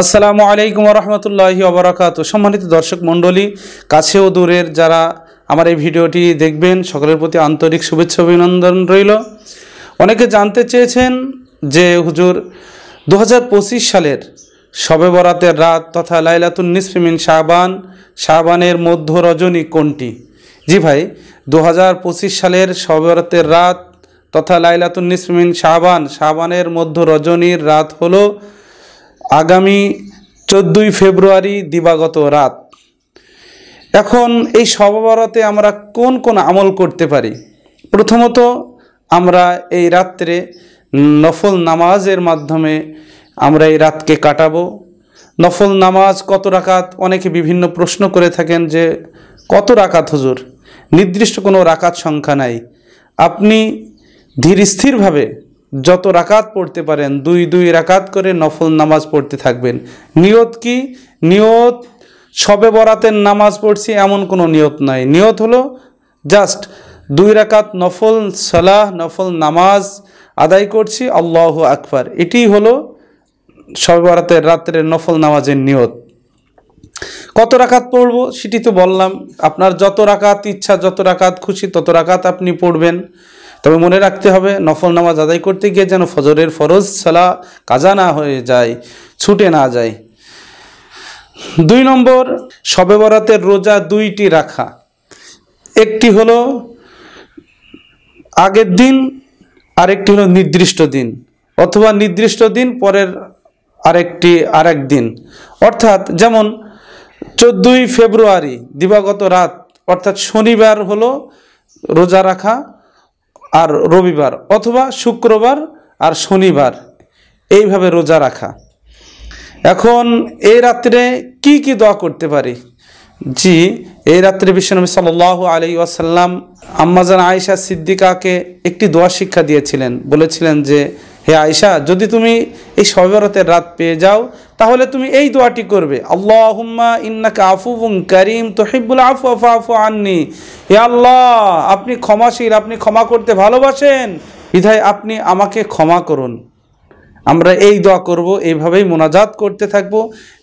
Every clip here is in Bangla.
আসসালামু আলাইকুম ওয়া রাহমাতুল্লাহি ওয়া বারাকাতুহু। সম্মানিত দর্শক মণ্ডলী, কাছে ও দূরের যারা আমার এই ভিডিওটি দেখবেন, সকলের প্রতি আন্তরিক শুভেচ্ছা অভিনন্দন রইল। অনেকে জানতে চেয়েছেন যে হুজুর 2025 সালের শবে বরাতের রাত তথা লাইলাতুন নিসফি মিন শাবানের মধ্য রজনী কোনটি? জি ভাই, 2025 সালের শবে বরাতের রাত তথা লাইলাতুন নিসফি মিন শাবানের মধ্য রজনীর রাত হলো আগামী 14ই ফেব্রুয়ারি দিবাগত রাত। এখন এই শবে বরাতে আমরা কোন কোন আমল করতে পারি? প্রথমত, আমরা এই রাত্রে নফল নামাজের মাধ্যমে আমরা এই রাতকে কাটাবো। নফল নামাজ কত রাকাত? অনেকে বিভিন্ন প্রশ্ন করে থাকেন যে কত রাকাত হুজুর? নির্দিষ্ট কোনো রাকাত সংখ্যা নাই। আপনি ধীর স্থিরভাবে যত রাকাত পড়তে পারেন, দুই রাকাত করে নফল নামাজ পড়তে থাকবেন। নিয়ত কি? নিয়ত শবে বরাতের নামাজ পড়ছি এমন কোনো নিয়ত নাই। নিয়ত হলো জাস্ট 2 রাকাত নফল সালাহ, নফল নামাজ আদায় করছি, আল্লাহু আকবার। এটি হলো শবে বরাতের রাত্রের নফল নামাজের নিয়ত। কত রাকাত পড়ব সেটি তো বললাম। আপনার যত রাকাত ইচ্ছা, যত রাকাত খুশি তত রাকাত আপনি পড়বেন। তবে মনে রাখতে হবে, নফল নামাজ আদায় করতে গিয়ে যেন ফজরের ফরজ সালাহ কাজা না হয়ে যায়, ছুটে না যায়। 2 নম্বর, শবে বরাতের রোজা 2টি রাখা। একটি হলো আগের দিন, আরেকটি হলো নির্দিষ্ট দিন, অথবা নির্দিষ্ট দিন পরের আরেক দিন। অর্থাৎ যেমন 14ই ফেব্রুয়ারি দিবাগত রাত, অর্থাৎ শনিবার হলো রোজা রাখা আর রবিবার, অথবা শুক্রবার আর শনিবার, এইভাবে রোজা রাখা। এখন এই রাত্রে কি কি দোয়া করতে পারি? জি, এই রাত্রে বিশ্বনবী সাল্লাল্লাহু আলাইহি ওয়াসাল্লাম আম্মাজান আয়েশা সিদ্দিকাকে একটি দোয়া শিক্ষা দিয়েছিলেন। বলেছিলেন যে, হে আয়েশা, যদি তুমি এই শবে বরাতের রাত পেয়ে যাও তাহলে তুমি এই দোয়াটি করবে, আল্লাহুম্মা ইন্নাকা আফুউন কারীম তুহিব্বুল আফওয়া ফাফু আন্নি। হে আল্লাহ, আপনি ক্ষমাশীল, আপনি ক্ষমা করতে ভালোবাসেন, বিধায় আপনি আমাকে ক্ষমা করুন। আমরা এই দোয়া করব, এইভাবেই মোনাজাত করতে থাকব।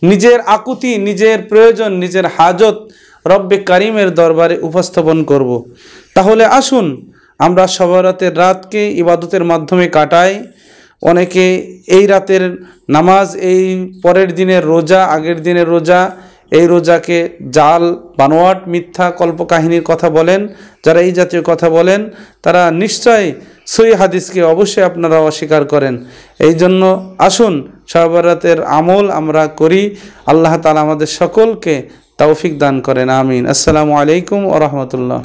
নিজের আকুতি, নিজের প্রয়োজন, নিজের হাজত রব্বে কারিমের দরবারে উপস্থাপন করব। তাহলে আসুন আমরা শবে বরাতের রাতকে ইবাদতের মাধ্যমে কাটাই। অনেকে এই রাতের নামাজ, এই পরের দিনের রোজা, আগের দিনের রোজা, এই রোজাকে জাল, বানোয়াট, মিথ্যা কল্পকাহিনীর কথা বলেন। যারা এই জাতীয় কথা বলেন তারা নিশ্চয় সহিহ হাদিসকে অবশ্যই আপনারা অস্বীকার করেন। এই জন্য আসুন শবে বরাতের আমল আমরা করি। আল্লাহ তাআলা আমাদের সকলকে তৌফিক দান করেন, আমিন। আসসালামু আলাইকুম ওয়া রাহমাতুল্লাহ।